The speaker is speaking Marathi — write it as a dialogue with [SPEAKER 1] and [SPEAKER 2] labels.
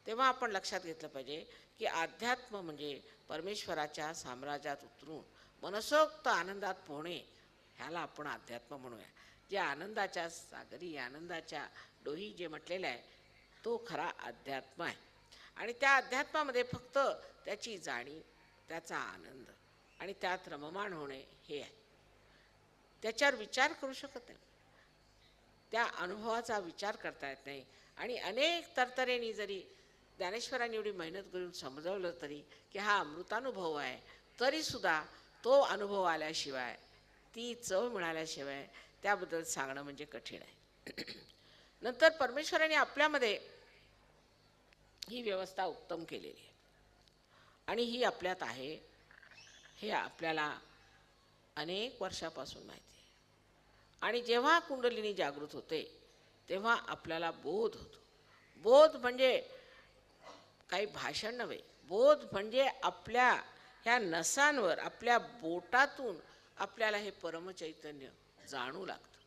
[SPEAKER 1] तेव्हा आपण लक्षात घेतलं पाहिजे की अध्यात्म म्हणजे परमेश्वराच्या साम्राज्यात उतरून मनसोक्त आनंदात पोहणे, ह्याला आपण अध्यात्म म्हणूया. जे आनंदाच्या सागरी, आनंदाच्या डोही जे म्हटलेलं आहे, तो खरा अध्यात्म आहे. आणि त्या अध्यात्मामध्ये फक्त त्याची जाणीव, त्याचा आनंद आणि त्यात रममाण होणे हे आहे. त्याच्यावर विचार करू शकत नाही, त्या अनुभवाचा विचार करता येत नाही. आणि अनेक तरतरेने जरी ज्ञानेश्वरांनी एवढी मेहनत करून समजवलं तरी की हा अमृतानुभव आहे, तरीसुद्धा तो अनुभव आल्याशिवाय, ती चव मिळाल्याशिवाय त्याबद्दल सांगणं म्हणजे कठीण आहे. नंतर परमेश्वराने आपल्यामध्ये ही व्यवस्था उत्तम केलेली आहे आणि ही आपल्यात आहे, हे आपल्याला अनेक वर्षापासून माहिती आहे. आणि जेव्हा कुंडलिनी जागृत होते तेव्हा आपल्याला बोध होतो. बोध म्हणजे काही भाषण नव्हे, बोध म्हणजे आपल्या ह्या नसांवर, आपल्या बोटातून आपल्याला हे परमचैतन्य जाणू लागतं.